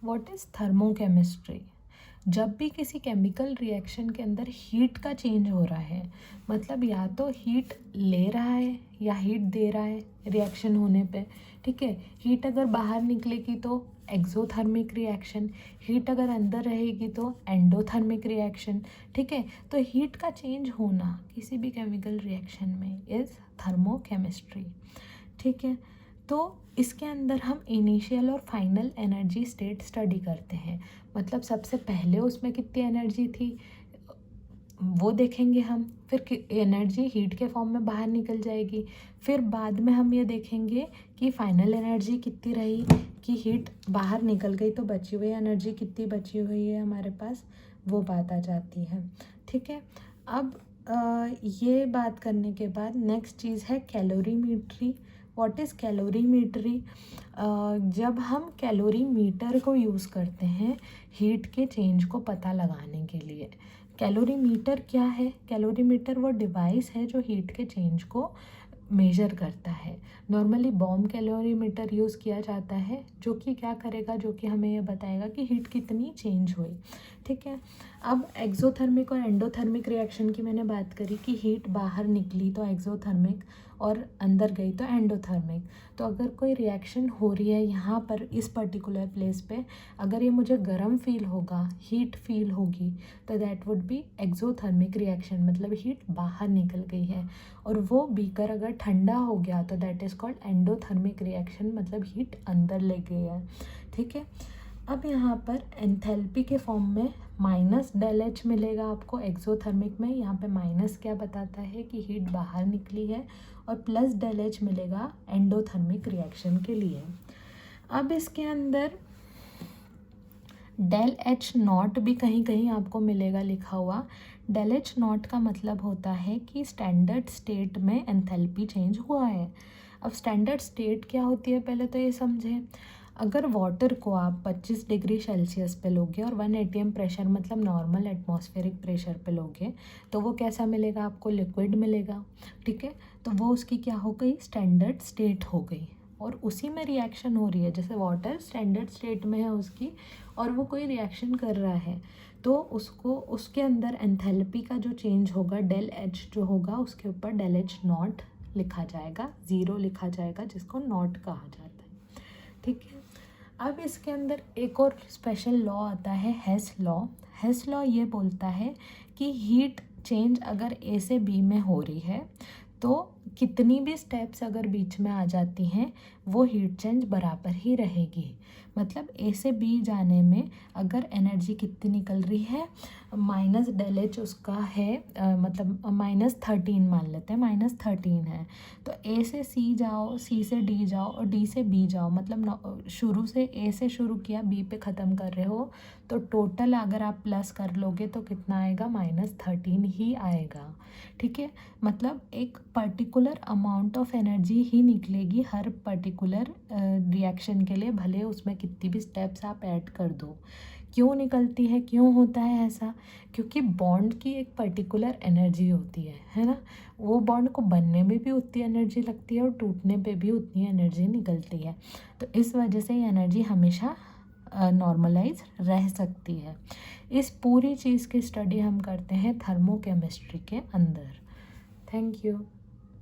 What is thermochemistry? जब भी किसी केमिकल रिएक्शन के अंदर हीट का चेंज हो रहा है, मतलब या तो हीट ले रहा है या हीट दे रहा है रिएक्शन होने पे, ठीक है। हीट अगर बाहर निकलेगी तो एक्सोथर्मिक रिएक्शन, हीट अगर अंदर रहेगी तो एंडोथर्मिक रिएक्शन, ठीक है। तो हीट का चेंज होना किसी भी केमिकल रिएक्शन में इज़ थर्मोकेमिस्ट्री, ठीक है। तो इसके अंदर हम इनिशियल और फाइनल एनर्जी स्टेट स्टडी करते हैं, मतलब सबसे पहले उसमें कितनी एनर्जी थी वो देखेंगे हम, फिर एनर्जी हीट के फॉर्म में बाहर निकल जाएगी, फिर बाद में हम ये देखेंगे कि फाइनल एनर्जी कितनी रही, कि हीट बाहर निकल गई तो बची हुई एनर्जी कितनी बची हुई है हमारे पास, वो बात आ जाती है, ठीक है। अब ये बात करने के बाद नेक्स्ट चीज़ है कैलोरीमीट्री। What is calorimetry? जब हम कैलोरीमीटर को यूज़ करते हैं हीट के चेंज को पता लगाने के लिए। कैलोरीमीटर क्या है? कैलोरीमीटर वो डिवाइस है जो हीट के चेंज को मेजर करता है। नॉर्मली बॉम कैलोरीमीटर यूज़ किया जाता है, जो कि क्या करेगा, जो कि हमें ये बताएगा कि हीट कितनी चेंज हुई, ठीक है। अब एक्सोथर्मिक और एंडोथर्मिक रिएक्शन की मैंने बात करी कि हीट बाहर निकली तो एक्सोथर्मिक और अंदर गई तो एंडोथर्मिक। तो अगर कोई रिएक्शन हो रही है यहाँ पर इस पर्टिकुलर प्लेस पे, अगर ये मुझे गर्म फील होगा, हीट फील होगी, तो that would be exothermic reaction, मतलब हीट बाहर निकल गई है। और वो बीकर अगर ठंडा हो गया तो that is called endothermic reaction, मतलब हीट अंदर ले गई है, ठीक है। अब यहाँ पर एंथैल्पी के फॉर्म में माइनस डेल एच मिलेगा आपको एक्सोथर्मिक में। यहाँ पे माइनस क्या बताता है कि हीट बाहर निकली है, और प्लस डेल एच मिलेगा एंडोथर्मिक रिएक्शन के लिए। अब इसके अंदर डेल एच नॉट भी कहीं कहीं आपको मिलेगा लिखा हुआ। डेल एच नॉट का मतलब होता है कि स्टैंडर्ड स्टेट में एंथैल्पी चेंज हुआ है। अब स्टैंडर्ड स्टेट क्या होती है पहले तो ये समझें। अगर वाटर को आप 25 डिग्री सेल्सियस पे लोगे और 1 atm प्रेशर, मतलब नॉर्मल एटमॉस्फेरिक प्रेशर पे लोगे, तो वो कैसा मिलेगा आपको? लिक्विड मिलेगा, ठीक है। तो वो उसकी क्या हो गई? स्टैंडर्ड स्टेट हो गई, और उसी में रिएक्शन हो रही है। जैसे वाटर स्टैंडर्ड स्टेट में है उसकी, और वो कोई रिएक्शन कर रहा है, तो उसको उसके अंदर एंथैल्पी का जो चेंज होगा, डेल एच जो होगा, उसके ऊपर डेल एच नॉट लिखा जाएगा, ज़ीरो लिखा जाएगा, जिसको नॉट कहा जाता है, ठीक है। अब इसके अंदर एक और स्पेशल लॉ आता है, हेस लॉ। हेस लॉ ये बोलता है कि हीट चेंज अगर ए से बी में हो रही है, तो कितनी भी स्टेप्स अगर बीच में आ जाती हैं, वो हीट चेंज बराबर ही रहेगी। मतलब ए से बी जाने में अगर एनर्जी कितनी निकल रही है, माइनस डेल एच उसका है, मतलब -13 मान लेते हैं, -13 है। तो ए से सी जाओ, सी से डी जाओ, और डी से बी जाओ, मतलब शुरू से ए से शुरू किया, बी पे ख़त्म कर रहे हो, तो टोटल अगर आप प्लस कर लोगे तो कितना आएगा? -13 ही आएगा, ठीक है। मतलब एक पर्टिकुलर अमाउंट ऑफ एनर्जी ही निकलेगी हर पर्टिकुलर रिएक्शन के लिए, भले उसमें कितनी भी स्टेप्स आप ऐड कर दो। क्यों निकलती है, क्यों होता है ऐसा? क्योंकि बॉन्ड की एक पर्टिकुलर एनर्जी होती है ना। वो बॉन्ड को बनने में भी उतनी एनर्जी लगती है और टूटने पे भी उतनी एनर्जी निकलती है। तो इस वजह से ये एनर्जी हमेशा नॉर्मलाइज रह सकती है। इस पूरी चीज़ की स्टडी हम करते हैं थर्मोकेमिस्ट्री के अंदर। Thank you.